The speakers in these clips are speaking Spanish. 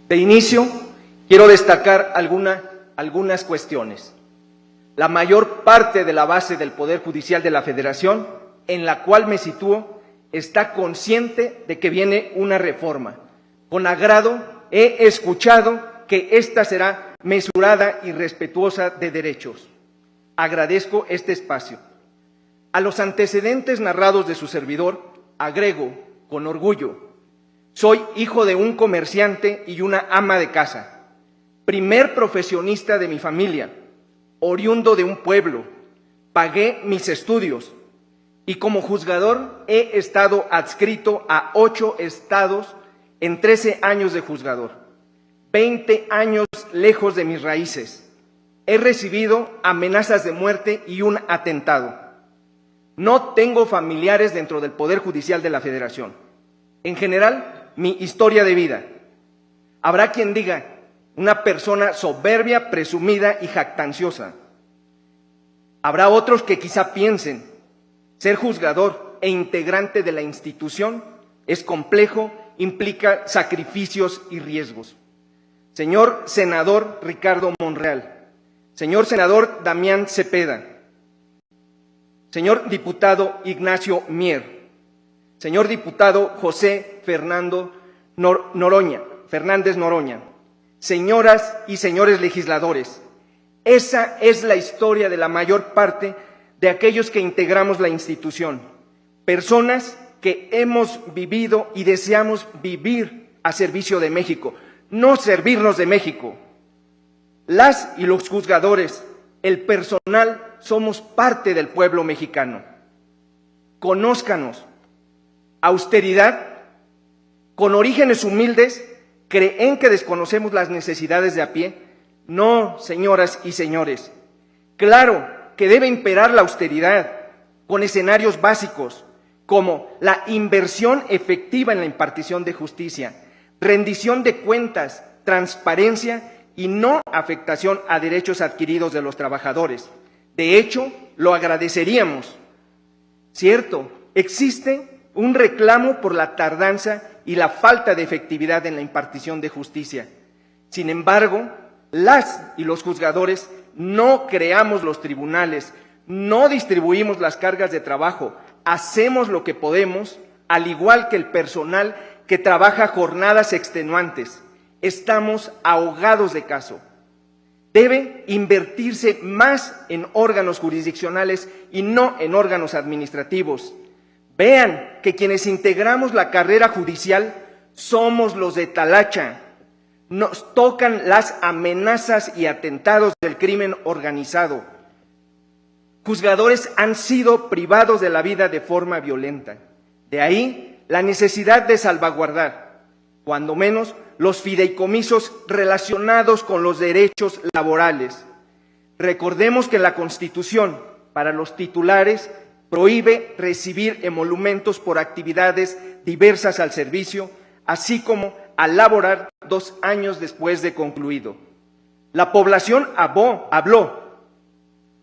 De inicio, quiero destacar algunas cuestiones. La mayor parte de la base del Poder Judicial de la Federación, en la cual me sitúo, está consciente de que viene una reforma. Con agrado he escuchado que esta será mesurada y respetuosa de derechos. Agradezco este espacio. A los antecedentes narrados de su servidor, agrego con orgullo: soy hijo de un comerciante y una ama de casa, primer profesionista de mi familia, oriundo de un pueblo, pagué mis estudios y como juzgador he estado adscrito a 8 estados en 13 años de juzgador, 20 años lejos de mis raíces. He recibido amenazas de muerte y un atentado. No tengo familiares dentro del Poder Judicial de la Federación. En general, mi historia de vida. Habrá quien diga, una persona soberbia, presumida y jactanciosa. Habrá otros que quizá piensen, ser juzgador e integrante de la institución es complejo, implica sacrificios y riesgos. Señor senador Ricardo Monreal, señor senador Damián Cepeda, señor diputado Ignacio Mier, señor diputado José Fernández Noroña, señoras y señores legisladores, esa es la historia de la mayor parte de aquellos que integramos la institución, personas que hemos vivido y deseamos vivir a servicio de México, no servirnos de México. Las y los juzgadores, el personal, somos parte del pueblo mexicano. Conózcanos. Austeridad, con orígenes humildes, ¿creen que desconocemos las necesidades de a pie? No, señoras y señores. Claro que debe imperar la austeridad, con escenarios básicos, como la inversión efectiva en la impartición de justicia, rendición de cuentas, transparencia y no afectación a derechos adquiridos de los trabajadores. De hecho, lo agradeceríamos. Cierto, existe un reclamo por la tardanza y la falta de efectividad en la impartición de justicia. Sin embargo, las y los juzgadores no creamos los tribunales, no distribuimos las cargas de trabajo, hacemos lo que podemos, al igual que el personal que trabaja jornadas extenuantes. Estamos ahogados de caso. Debe invertirse más en órganos jurisdiccionales y no en órganos administrativos. Vean que quienes integramos la carrera judicial somos los de talacha. Nos tocan las amenazas y atentados del crimen organizado. Juzgadores han sido privados de la vida de forma violenta. De ahí la necesidad de salvaguardar, cuando menos, los fideicomisos relacionados con los derechos laborales. Recordemos que la Constitución, para los titulares, prohíbe recibir emolumentos por actividades diversas al servicio, así como a laborar 2 años después de concluido. La población habló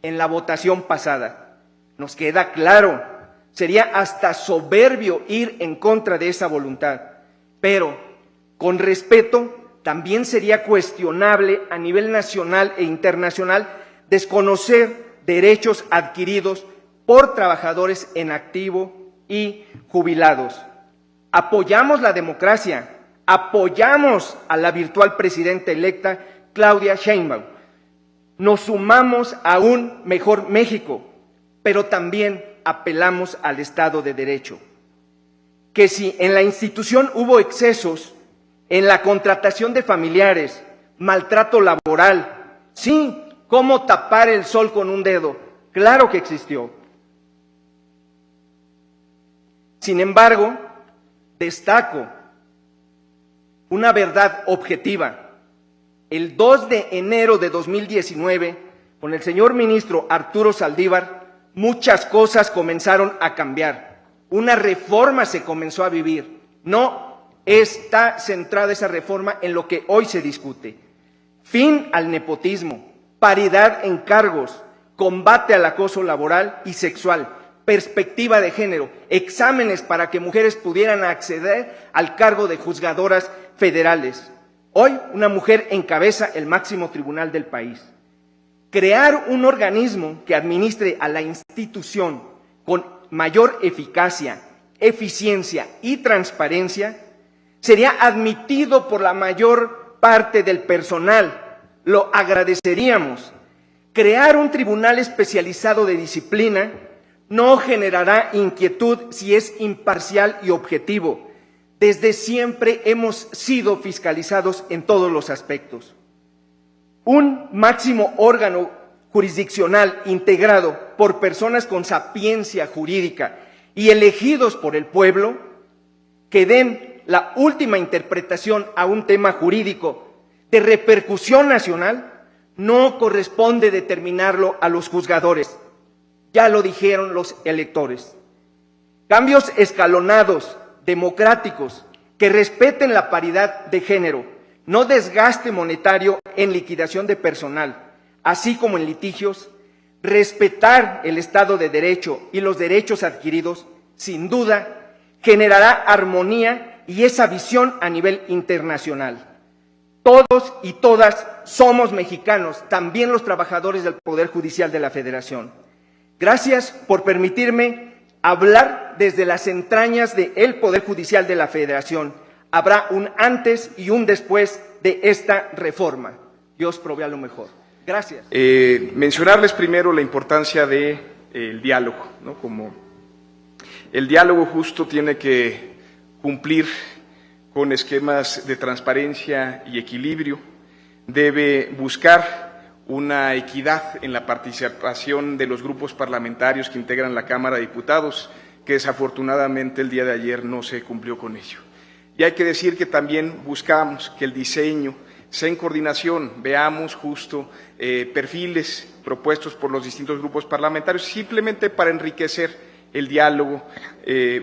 en la votación pasada. Nos queda claro, sería hasta soberbio ir en contra de esa voluntad, pero con respeto, también sería cuestionable a nivel nacional e internacional desconocer derechos adquiridos por trabajadores en activo y jubilados. Apoyamos la democracia, apoyamos a la virtual presidenta electa Claudia Sheinbaum. Nos sumamos a un mejor México, pero también apelamos al Estado de Derecho. Que si en la institución hubo excesos, en la contratación de familiares, maltrato laboral, sí, ¿cómo tapar el sol con un dedo? Claro que existió. Sin embargo, destaco una verdad objetiva. El 2 de enero de 2019, con el señor ministro Arturo Saldívar, muchas cosas comenzaron a cambiar. Una reforma se comenzó a vivir. No está centrada esa reforma en lo que hoy se discute. Fin al nepotismo, paridad en cargos, combate al acoso laboral y sexual, perspectiva de género, exámenes para que mujeres pudieran acceder al cargo de juzgadoras federales. Hoy una mujer encabeza el máximo tribunal del país. Crear un organismo que administre a la institución con mayor eficacia, eficiencia y transparencia sería admitido por la mayor parte del personal. Lo agradeceríamos. Crear un tribunal especializado de disciplina no generará inquietud si es imparcial y objetivo. Desde siempre hemos sido fiscalizados en todos los aspectos. Un máximo órgano jurisdiccional integrado por personas con sapiencia jurídica y elegidos por el pueblo, que den la última interpretación a un tema jurídico de repercusión nacional, no corresponde determinarlo a los juzgadores. Ya lo dijeron los electores. Cambios escalonados, democráticos, que respeten la paridad de género, no desgaste monetario en liquidación de personal, así como en litigios, respetar el Estado de Derecho y los derechos adquiridos, sin duda, generará armonía y esa visión a nivel internacional. Todos y todas somos mexicanos, también los trabajadores del Poder Judicial de la Federación. Gracias por permitirme hablar desde las entrañas del Poder Judicial de la Federación. Habrá un antes y un después de esta reforma. Dios provea lo mejor. Gracias. Mencionarles primero la importancia del diálogo, ¿no? Como el diálogo justo tiene que cumplir con esquemas de transparencia y equilibrio, debe buscar una equidad en la participación de los grupos parlamentarios que integran la Cámara de Diputados, que desafortunadamente el día de ayer no se cumplió con ello. Y hay que decir que también buscamos que el diseño sea en coordinación, veamos justo perfiles propuestos por los distintos grupos parlamentarios, simplemente para enriquecer el diálogo,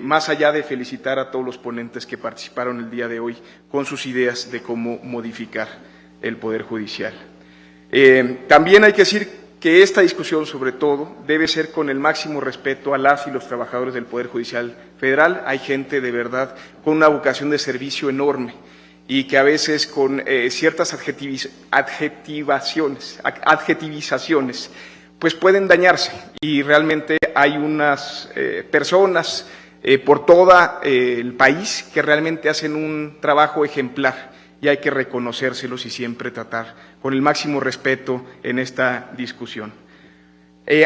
más allá de felicitar a todos los ponentes que participaron el día de hoy con sus ideas de cómo modificar el Poder Judicial. También hay que decir que esta discusión, sobre todo, debe ser con el máximo respeto a las y los trabajadores del Poder Judicial Federal. Hay gente de verdad con una vocación de servicio enorme y que a veces con ciertas adjetivizaciones pues pueden dañarse, y realmente hay unas personas por todo el país que realmente hacen un trabajo ejemplar y hay que reconocérselos y siempre tratar con el máximo respeto en esta discusión.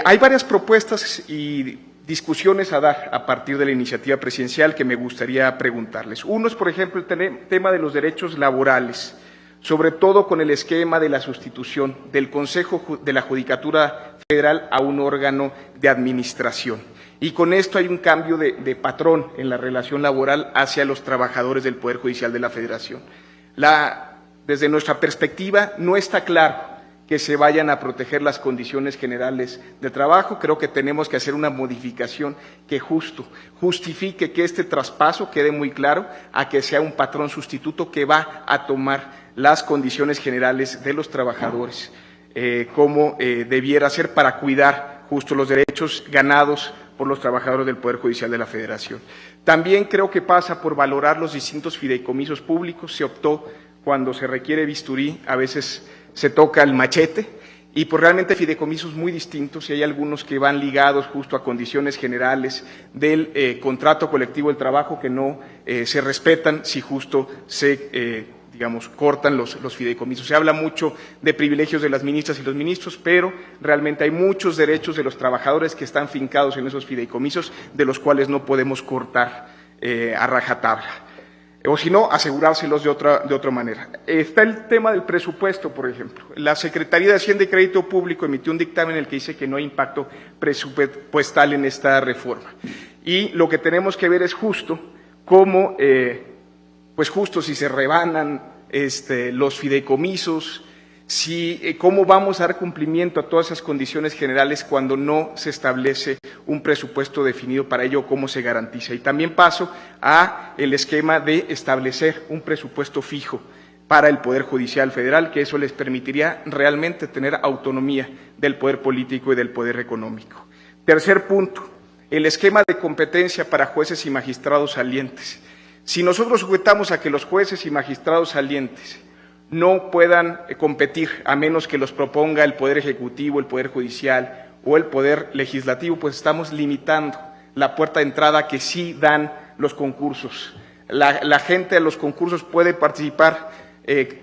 Hay varias propuestas y discusiones a dar a partir de la iniciativa presidencial que me gustaría preguntarles. Uno es, por ejemplo, el tema de los derechos laborales, sobre todo con el esquema de la sustitución del Consejo de la Judicatura Federal a un órgano de administración. Y con esto hay un cambio de patrón en la relación laboral hacia los trabajadores del Poder Judicial de la Federación. Desde nuestra perspectiva, no está claro que se vayan a proteger las condiciones generales de trabajo. Creo que tenemos que hacer una modificación que justifique que este traspaso quede muy claro a que sea un patrón sustituto que va a tomar las condiciones generales de los trabajadores, como debiera ser para cuidar justo los derechos ganados por los trabajadores del Poder Judicial de la Federación. También creo que pasa por valorar los distintos fideicomisos públicos. Se optó, cuando se requiere bisturí, a veces se toca el machete, y pues realmente fideicomisos muy distintos, y hay algunos que van ligados justo a condiciones generales del contrato colectivo del trabajo que no se respetan si justo se cortan los fideicomisos. Se habla mucho de privilegios de las ministras y los ministros, pero realmente hay muchos derechos de los trabajadores que están fincados en esos fideicomisos, de los cuales no podemos cortar a rajatabla, o si no, asegurárselos de otra manera. Está el tema del presupuesto, por ejemplo. La Secretaría de Hacienda y Crédito Público emitió un dictamen en el que dice que no hay impacto presupuestal en esta reforma. Y lo que tenemos que ver es justo cómo si se rebanan los fideicomisos, cómo vamos a dar cumplimiento a todas esas condiciones generales cuando no se establece un presupuesto definido para ello, cómo se garantiza. Y también paso a el esquema de establecer un presupuesto fijo para el Poder Judicial Federal, que eso les permitiría realmente tener autonomía del poder político y del poder económico. Tercer punto, el esquema de competencia para jueces y magistrados salientes. Si nosotros sujetamos a que los jueces y magistrados salientes no puedan competir a menos que los proponga el Poder Ejecutivo, el Poder Judicial o el Poder Legislativo, pues estamos limitando la puerta de entrada que sí dan los concursos. La gente de los concursos puede participar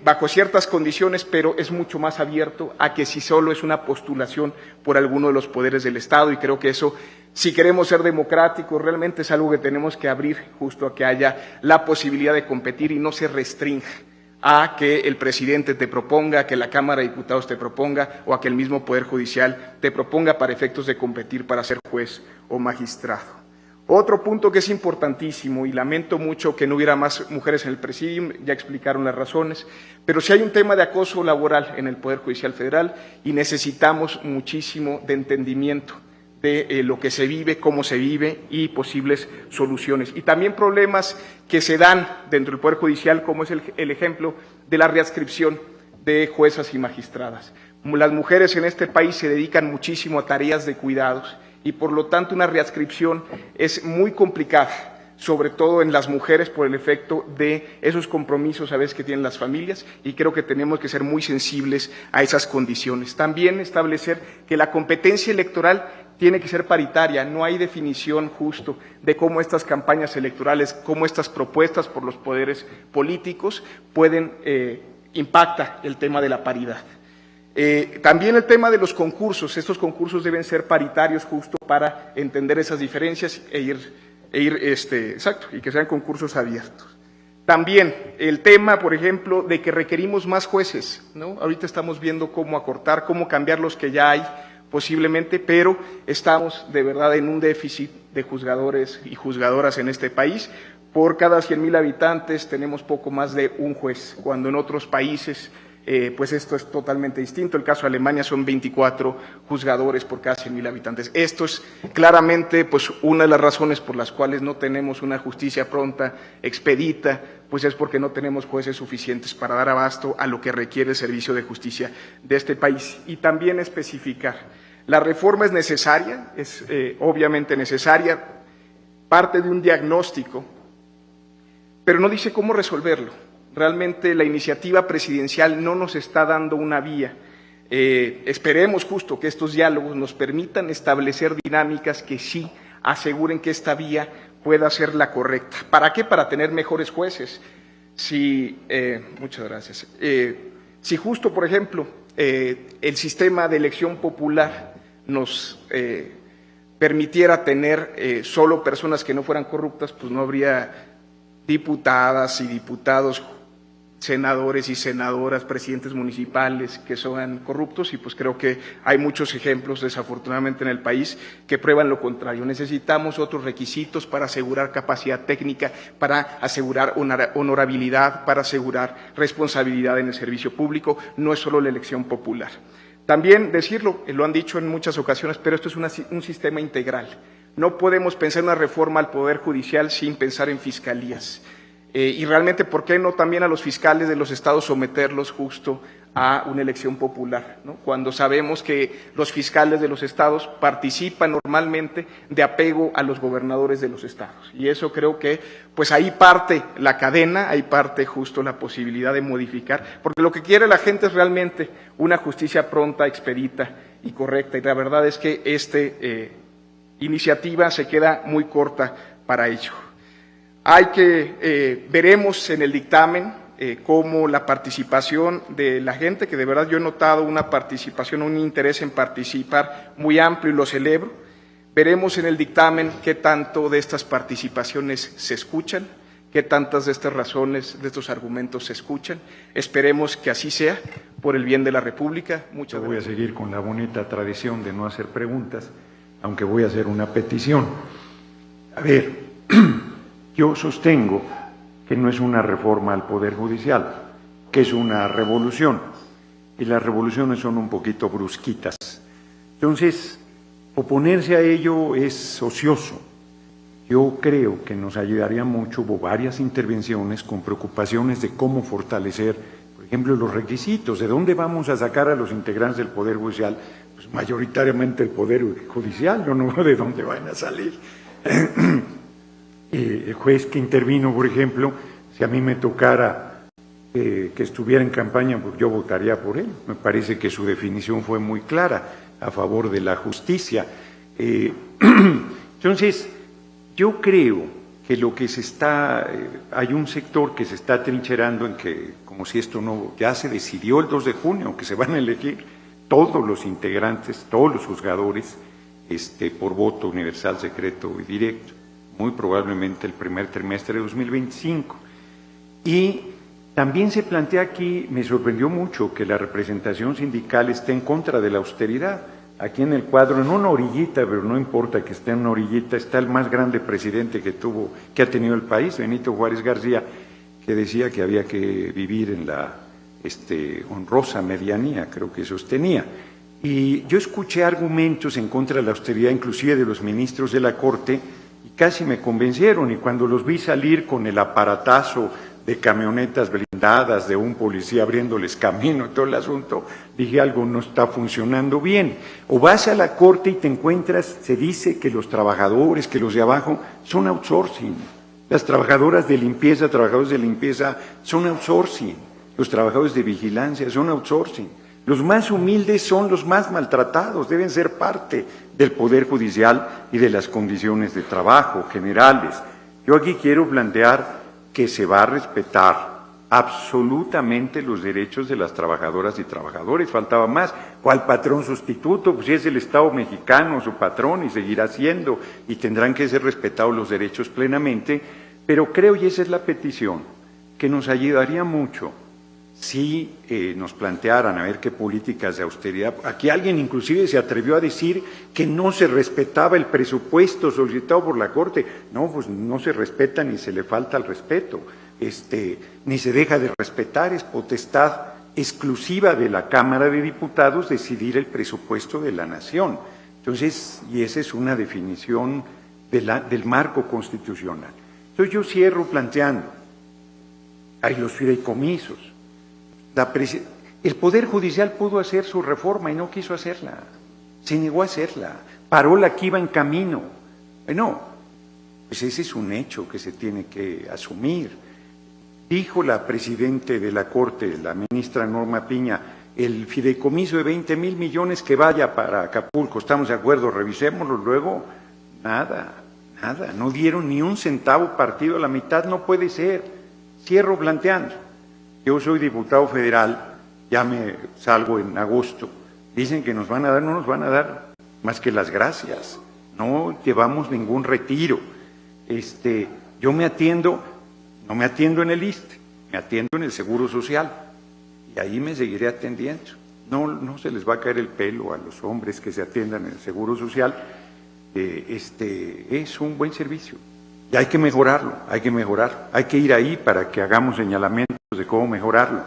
bajo ciertas condiciones, pero es mucho más abierto a que si solo es una postulación por alguno de los poderes del Estado, y creo que eso, si queremos ser democráticos, realmente es algo que tenemos que abrir justo a que haya la posibilidad de competir y no se restrinja a que el presidente te proponga, a que la Cámara de Diputados te proponga o a que el mismo Poder Judicial te proponga para efectos de competir para ser juez o magistrado. Otro punto que es importantísimo, y lamento mucho que no hubiera más mujeres en el presidium, ya explicaron las razones, pero sí hay un tema de acoso laboral en el Poder Judicial Federal y necesitamos muchísimo de entendimiento de lo que se vive, cómo se vive y posibles soluciones. Y también problemas que se dan dentro del Poder Judicial, como es el ejemplo de la readscripción de juezas y magistradas. Las mujeres en este país se dedican muchísimo a tareas de cuidados y por lo tanto una readscripción es muy complicada, sobre todo en las mujeres por el efecto de esos compromisos a veces que tienen las familias, y creo que tenemos que ser muy sensibles a esas condiciones. También establecer que la competencia electoral tiene que ser paritaria, no hay definición justo de cómo estas campañas electorales, cómo estas propuestas por los poderes políticos pueden impacta el tema de la paridad. También el tema de los concursos, estos concursos deben ser paritarios justo para entender esas diferencias exacto, y que sean concursos abiertos. También el tema, por ejemplo, de que requerimos más jueces, ¿no? Ahorita estamos viendo cómo acortar, cómo cambiar los que ya hay posiblemente, pero estamos de verdad en un déficit de juzgadores y juzgadoras en este país. Por cada 100,000 habitantes tenemos poco más de un juez, cuando en otros países pues esto es totalmente distinto. El caso de Alemania son 24 juzgadores por cada 100,000 habitantes. Esto es claramente pues una de las razones por las cuales no tenemos una justicia pronta, expedita, pues es porque no tenemos jueces suficientes para dar abasto a lo que requiere el servicio de justicia de este país. Y también especificar, la reforma es necesaria, es obviamente necesaria, parte de un diagnóstico, pero no dice cómo resolverlo. Realmente la iniciativa presidencial no nos está dando una vía. Esperemos justo que estos diálogos nos permitan establecer dinámicas que sí aseguren que esta vía pueda ser la correcta. ¿Para qué? Para tener mejores jueces. Muchas gracias. Si justo, por ejemplo, el sistema de elección popular nos permitiera tener solo personas que no fueran corruptas, pues no habría diputadas y diputados, senadores y senadoras, presidentes municipales que son corruptos, y pues creo que hay muchos ejemplos desafortunadamente en el país que prueban lo contrario. Necesitamos otros requisitos para asegurar capacidad técnica, para asegurar honorabilidad, para asegurar responsabilidad en el servicio público, no es solo la elección popular. También decirlo, lo han dicho en muchas ocasiones, pero esto es un sistema integral. No podemos pensar en una reforma al Poder Judicial sin pensar en fiscalías. Y realmente, ¿por qué no también a los fiscales de los estados someterlos justo a una elección popular, ¿no? Cuando sabemos que los fiscales de los estados participan normalmente de apego a los gobernadores de los estados. Y eso creo que, pues ahí parte la cadena, ahí parte justo la posibilidad de modificar, porque lo que quiere la gente es realmente una justicia pronta, expedita y correcta. Y la verdad es que iniciativa se queda muy corta para ello. Veremos en el dictamen cómo la participación de la gente, que de verdad yo he notado una participación, un interés en participar muy amplio y lo celebro. Veremos en el dictamen qué tanto de estas participaciones se escuchan, qué tantas de estas razones, de estos argumentos se escuchan. Esperemos que así sea, por el bien de la República. Muchas gracias. Voy a seguir con la bonita tradición de no hacer preguntas, aunque voy a hacer una petición. A ver, yo sostengo que no es una reforma al Poder Judicial, que es una revolución, y las revoluciones son un poquito brusquitas. Entonces, oponerse a ello es ocioso. Yo creo que nos ayudaría mucho, hubo varias intervenciones con preocupaciones de cómo fortalecer, por ejemplo, los requisitos, de dónde vamos a sacar a los integrantes del Poder Judicial, pues mayoritariamente el Poder Judicial, yo no veo de dónde van a salir. El juez que intervino, por ejemplo, si a mí me tocara que estuviera en campaña, pues yo votaría por él. Me parece que su definición fue muy clara, a favor de la justicia. Entonces, yo creo que lo que se está, hay un sector que se está trincherando en que, como si esto no, ya se decidió el 2 de junio, que se van a elegir todos los integrantes, todos los juzgadores, por voto universal, secreto y directo, muy probablemente el primer trimestre de 2025. Y también se plantea aquí, me sorprendió mucho que la representación sindical esté en contra de la austeridad. Aquí en el cuadro, en una orillita, pero no importa que esté en una orillita, está el más grande presidente que ha tenido el país, Benito Juárez García, que decía que había que vivir en la honrosa medianía, creo que sostenía. Y yo escuché argumentos en contra de la austeridad, inclusive de los ministros de la Corte, y casi me convencieron, y cuando los vi salir con el aparatazo de camionetas blindadas, de un policía abriéndoles camino y todo el asunto, dije algo no está funcionando bien. O vas a la Corte y te encuentras, se dice que los trabajadores, que los de abajo son outsourcing, las trabajadoras de limpieza, trabajadores de limpieza son outsourcing, los trabajadores de vigilancia son outsourcing, los más humildes son los más maltratados, deben ser parte del Poder Judicial y de las condiciones de trabajo generales. Yo aquí quiero plantear que se va a respetar absolutamente los derechos de las trabajadoras y trabajadores, faltaba más. ¿Cuál patrón sustituto? Pues si es el Estado mexicano su patrón y seguirá siendo, y tendrán que ser respetados los derechos plenamente, pero creo, y esa es la petición, que nos ayudaría mucho si nos plantearan a ver qué políticas de austeridad. Aquí alguien inclusive se atrevió a decir que no se respetaba el presupuesto solicitado por la Corte. No, pues no se respeta ni se le falta el respeto, ni se deja de respetar, es potestad exclusiva de la Cámara de Diputados decidir el presupuesto de la nación. Entonces, y esa es una definición del marco constitucional. Entonces yo cierro planteando, hay los fideicomisos. El Poder Judicial pudo hacer su reforma y no quiso hacerla, se negó a hacerla, paró la que iba en camino. Bueno, pues ese es un hecho que se tiene que asumir. Dijo la presidenta de la Corte, la ministra Norma Piña, el fideicomiso de 20 mil millones que vaya para Acapulco, ¿estamos de acuerdo? Revisémoslo luego. Nada, no dieron ni un centavo partido a la mitad, no puede ser. Cierro planteando. Yo soy diputado federal, ya me salgo en agosto. Dicen que nos van a dar, no nos van a dar más que las gracias. No llevamos ningún retiro. Yo me atiendo, no me atiendo en el ISSSTE, me atiendo en el Seguro Social. Y ahí me seguiré atendiendo. No se les va a caer el pelo a los hombres que se atiendan en el Seguro Social. Es un buen servicio. Y hay que mejorarlo, hay que ir ahí para que hagamos señalamientos de cómo mejorarlo.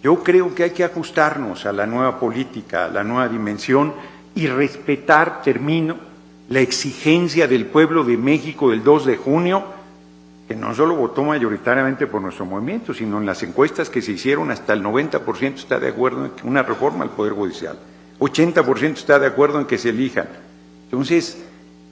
Yo creo que hay que ajustarnos a la nueva política, a la nueva dimensión y respetar, termino, la exigencia del pueblo de México del 2 de junio, que no solo votó mayoritariamente por nuestro movimiento, sino en las encuestas que se hicieron hasta el 90% está de acuerdo en que una reforma al Poder Judicial, 80% está de acuerdo en que se elijan. Entonces,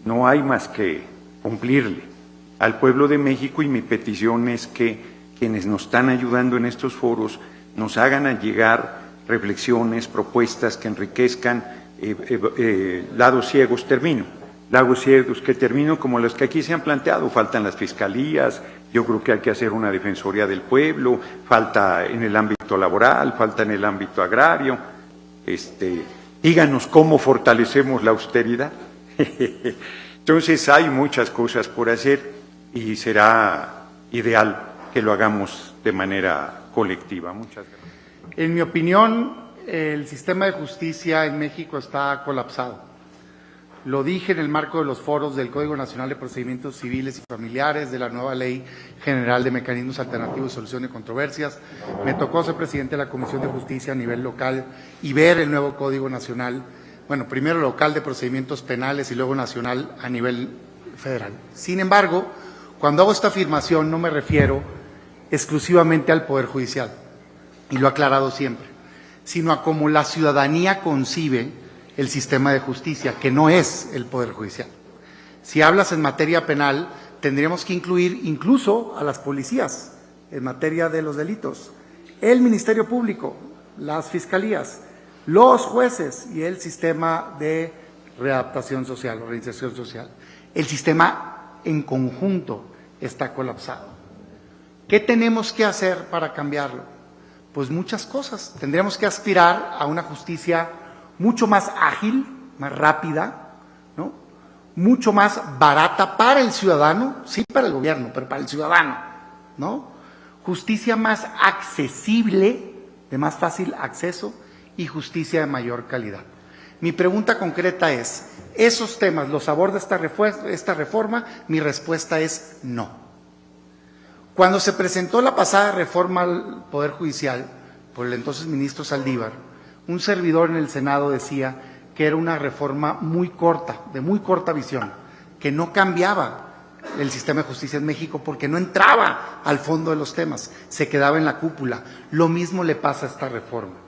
no hay más que cumplirle al pueblo de México, y mi petición es que quienes nos están ayudando en estos foros nos hagan llegar reflexiones, propuestas que enriquezcan lados ciegos, como los que aquí se han planteado. Faltan las fiscalías, yo creo que hay que hacer una defensoría del pueblo, falta en el ámbito laboral, falta en el ámbito agrario. Díganos cómo fortalecemos la austeridad. Entonces hay muchas cosas por hacer y será ideal que lo hagamos de manera colectiva. Muchas gracias. En mi opinión, el sistema de justicia en México está colapsado. Lo dije en el marco de los foros del Código Nacional de Procedimientos Civiles y Familiares, de la nueva Ley General de Mecanismos Alternativos de Solución de Controversias. Me tocó ser presidente de la Comisión de Justicia a nivel local y ver el nuevo Código Nacional, bueno, primero local de procedimientos penales y luego nacional a nivel federal. Sin embargo, cuando hago esta afirmación no me refiero exclusivamente al Poder Judicial, y lo he aclarado siempre, sino a cómo la ciudadanía concibe el sistema de justicia, que no es el Poder Judicial. Si hablas en materia penal, tendríamos que incluir incluso a las policías en materia de los delitos. el Ministerio Público, las fiscalías, los jueces y el sistema de readaptación social o reinserción social. El sistema en conjunto está colapsado. ¿Qué tenemos que hacer para cambiarlo? Pues muchas cosas. Tendríamos que aspirar a una justicia mucho más ágil, más rápida, ¿no? Mucho más barata para el ciudadano, sí para el gobierno, pero para el ciudadano, ¿no? Justicia más accesible, de más fácil acceso, y justicia de mayor calidad. Mi pregunta concreta es, ¿esos temas los aborda esta reforma? Mi respuesta es no. Cuando se presentó la pasada reforma al Poder Judicial, por el entonces ministro Saldívar, un servidor en el Senado decía que era una reforma muy corta, de muy corta visión, que no cambiaba el sistema de justicia en México porque no entraba al fondo de los temas, se quedaba en la cúpula. Lo mismo le pasa a esta reforma.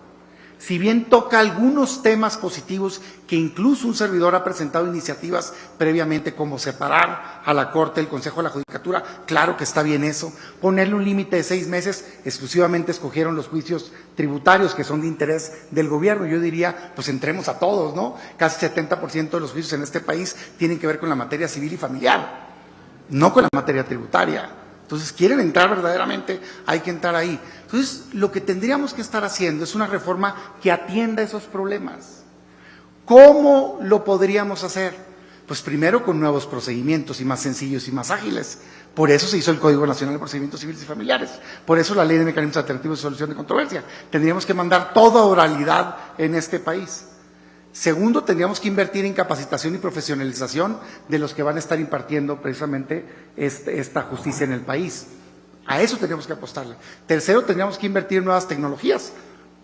Si bien toca algunos temas positivos que incluso un servidor ha presentado iniciativas previamente, como separar a la Corte del Consejo de la Judicatura, claro que está bien eso, ponerle un límite de 6 meses, exclusivamente escogieron los juicios tributarios que son de interés del gobierno. Yo diría, pues entremos a todos, ¿no? Casi 70% de los juicios en este país tienen que ver con la materia civil y familiar, no con la materia tributaria. Entonces, quieren entrar verdaderamente, hay que entrar ahí. Entonces, lo que tendríamos que estar haciendo es una reforma que atienda esos problemas. ¿Cómo lo podríamos hacer? Pues primero con nuevos procedimientos y más sencillos y más ágiles. Por eso se hizo el Código Nacional de Procedimientos Civiles y Familiares. Por eso la Ley de Mecanismos Alternativos de Solución de Controversia. Tendríamos que mandar toda oralidad en este país. Segundo, tendríamos que invertir en capacitación y profesionalización de los que van a estar impartiendo precisamente esta justicia en el país. A eso tendríamos que apostarle. Tercero, tendríamos que invertir en nuevas tecnologías,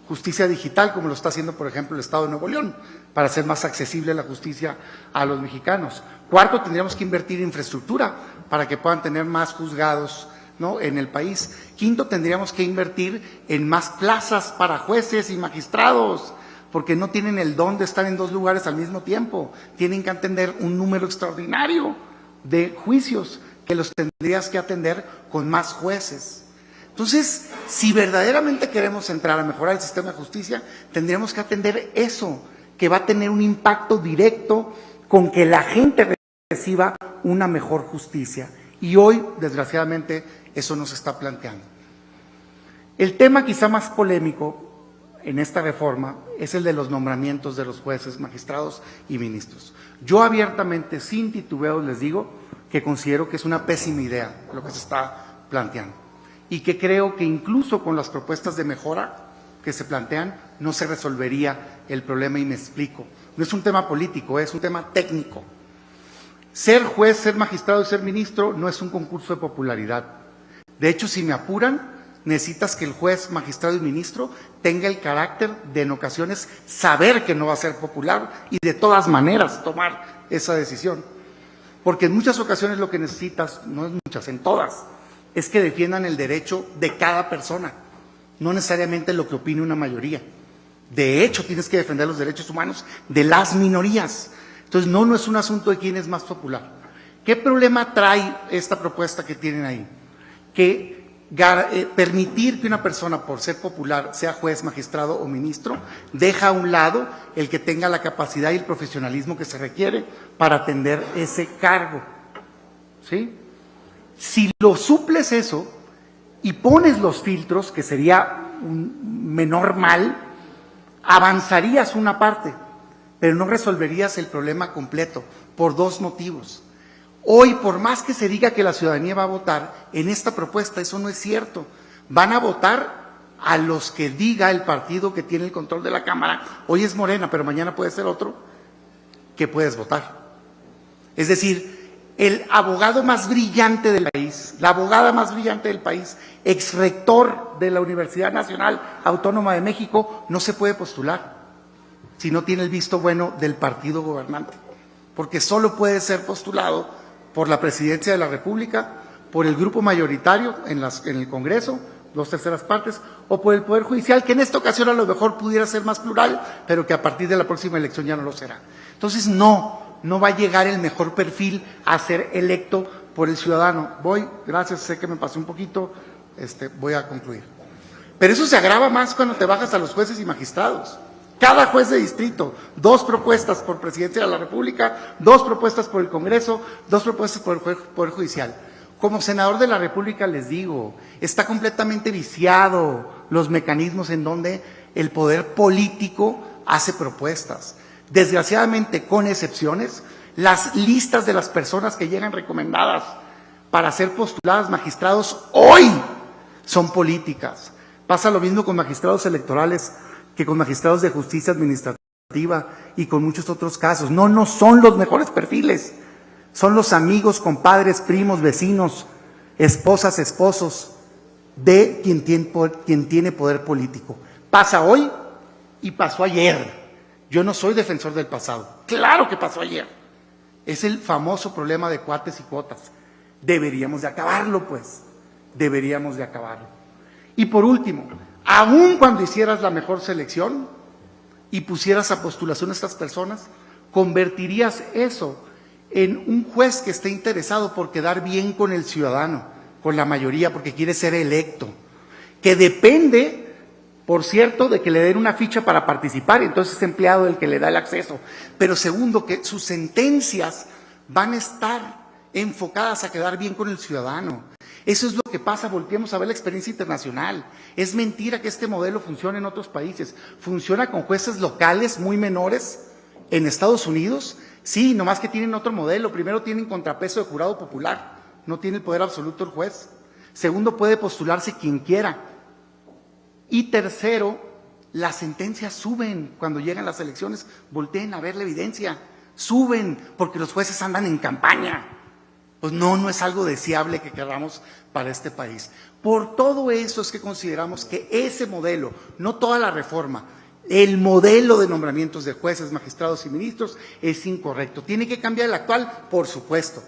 justicia digital, como lo está haciendo, por ejemplo, el Estado de Nuevo León, para hacer más accesible la justicia a los mexicanos. Cuarto, tendríamos que invertir en infraestructura para que puedan tener más juzgados, ¿no?, en el país. Quinto, tendríamos que invertir en más plazas para jueces y magistrados, porque no tienen el don de estar en 2 lugares al mismo tiempo. Tienen que atender un número extraordinario de juicios que los tendrías que atender con más jueces. Entonces, si verdaderamente queremos entrar a mejorar el sistema de justicia, tendríamos que atender eso, que va a tener un impacto directo con que la gente reciba una mejor justicia. Y hoy, desgraciadamente, eso no se está planteando. El tema quizá más polémico en esta reforma es el de los nombramientos de los jueces, magistrados y ministros. Yo abiertamente, sin titubeos, les digo que considero que es una pésima idea lo que se está planteando y que creo que incluso con las propuestas de mejora que se plantean no se resolvería el problema, y me explico. No es un tema político, es un tema técnico. Ser juez, ser magistrado y ser ministro no es un concurso de popularidad. De hecho, si me apuran, necesitas que el juez, magistrado y ministro tenga el carácter de, en ocasiones, saber que no va a ser popular y de todas maneras tomar esa decisión. Porque en muchas ocasiones lo que necesitas, no en muchas, en todas, es que defiendan el derecho de cada persona, no necesariamente lo que opine una mayoría. De hecho, tienes que defender los derechos humanos de las minorías. Entonces, no es un asunto de quién es más popular. ¿Qué problema trae esta propuesta que tienen ahí? Que permitir que una persona, por ser popular, sea juez, magistrado o ministro, deja a un lado el que tenga la capacidad y el profesionalismo que se requiere para atender ese cargo, ¿sí? Si lo suples eso y pones los filtros, que sería un menor mal, avanzarías una parte, pero no resolverías el problema completo, por 2 motivos. Hoy, por más que se diga que la ciudadanía va a votar, en esta propuesta eso no es cierto. Van a votar a los que diga el partido que tiene el control de la Cámara. Hoy es Morena, pero mañana puede ser otro, que puedes votar. Es decir, el abogado más brillante del país, la abogada más brillante del país, ex rector de la Universidad Nacional Autónoma de México, no se puede postular si no tiene el visto bueno del partido gobernante, porque solo puede ser postulado por la Presidencia de la República, por el grupo mayoritario en el Congreso, 2/3 partes, o por el Poder Judicial, que en esta ocasión a lo mejor pudiera ser más plural, pero que a partir de la próxima elección ya no lo será. Entonces, no va a llegar el mejor perfil a ser electo por el ciudadano. Gracias, sé que me pasé un poquito, voy a concluir. Pero eso se agrava más cuando te bajas a los jueces y magistrados. Cada juez de distrito, 2 propuestas por Presidencia de la República, 2 propuestas por el Congreso, 2 propuestas por el Poder Judicial. Como senador de la República les digo, está completamente viciado los mecanismos en donde el poder político hace propuestas. Desgraciadamente, con excepciones, las listas de las personas que llegan recomendadas para ser postuladas magistrados hoy son políticas. Pasa lo mismo con magistrados electorales que con magistrados de justicia administrativa y con muchos otros casos. No son los mejores perfiles. Son los amigos, compadres, primos, vecinos, esposas, esposos de quien tiene poder político. Pasa hoy y pasó ayer. Yo no soy defensor del pasado. Claro que pasó ayer. Es el famoso problema de cuates y cuotas. Deberíamos de acabarlo, pues. Deberíamos de acabarlo. Y por último, aun cuando hicieras la mejor selección y pusieras a postulación a estas personas, convertirías eso en un juez que esté interesado por quedar bien con el ciudadano, con la mayoría, porque quiere ser electo, que depende, por cierto, de que le den una ficha para participar, entonces es empleado el que le da el acceso, pero segundo, que sus sentencias van a estar enfocadas a quedar bien con el ciudadano. Eso es lo que pasa, volteemos a ver la experiencia internacional. Es mentira que este modelo funcione en otros países. Funciona con jueces locales muy menores en Estados Unidos. Sí, nomás que tienen otro modelo. Primero tienen contrapeso de jurado popular. No tiene el poder absoluto el juez. Segundo, puede postularse quien quiera. Y tercero, las sentencias suben cuando llegan las elecciones. Volteen a ver la evidencia. Suben porque los jueces andan en campaña. Pues no es algo deseable que queramos para este país. Por todo eso es que consideramos que ese modelo, no toda la reforma, el modelo de nombramientos de jueces, magistrados y ministros es incorrecto. ¿Tiene que cambiar el actual? Por supuesto,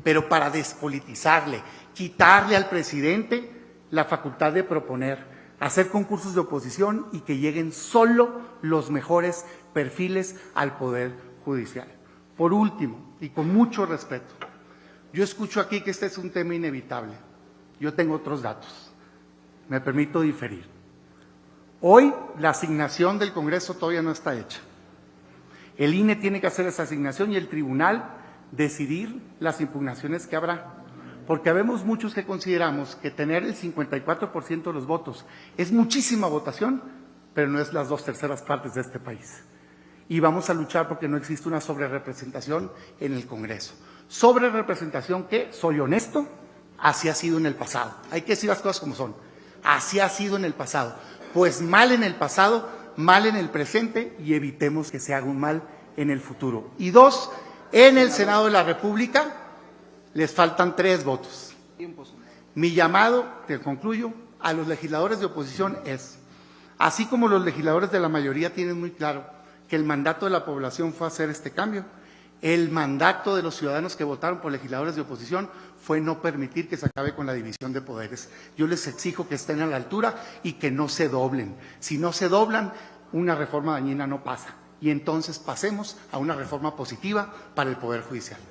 pero para despolitizarle, quitarle al presidente la facultad de proponer, hacer concursos de oposición y que lleguen solo los mejores perfiles al Poder Judicial. Por último, y con mucho respeto, yo escucho aquí que este es un tema inevitable. Yo tengo otros datos. Me permito diferir. Hoy la asignación del Congreso todavía no está hecha. El INE tiene que hacer esa asignación y el tribunal decidir las impugnaciones que habrá. Porque habemos muchos que consideramos que tener el 54% de los votos es muchísima votación, pero no es las 2/3 partes de este país. Y vamos a luchar porque no existe una sobrerepresentación en el Congreso. Sobrerepresentación que, soy honesto, así ha sido en el pasado. Hay que decir las cosas como son. Así ha sido en el pasado. Pues mal en el pasado, mal en el presente y evitemos que se haga un mal en el futuro. Y 2, en el Senado de la República les faltan 3 votos. Mi llamado, que concluyo, a los legisladores de oposición es, así como los legisladores de la mayoría tienen muy claro que el mandato de la población fue hacer este cambio, el mandato de los ciudadanos que votaron por legisladores de oposición fue no permitir que se acabe con la división de poderes. Yo les exijo que estén a la altura y que no se doblen. Si no se doblan, una reforma dañina no pasa. Y entonces pasemos a una reforma positiva para el Poder Judicial.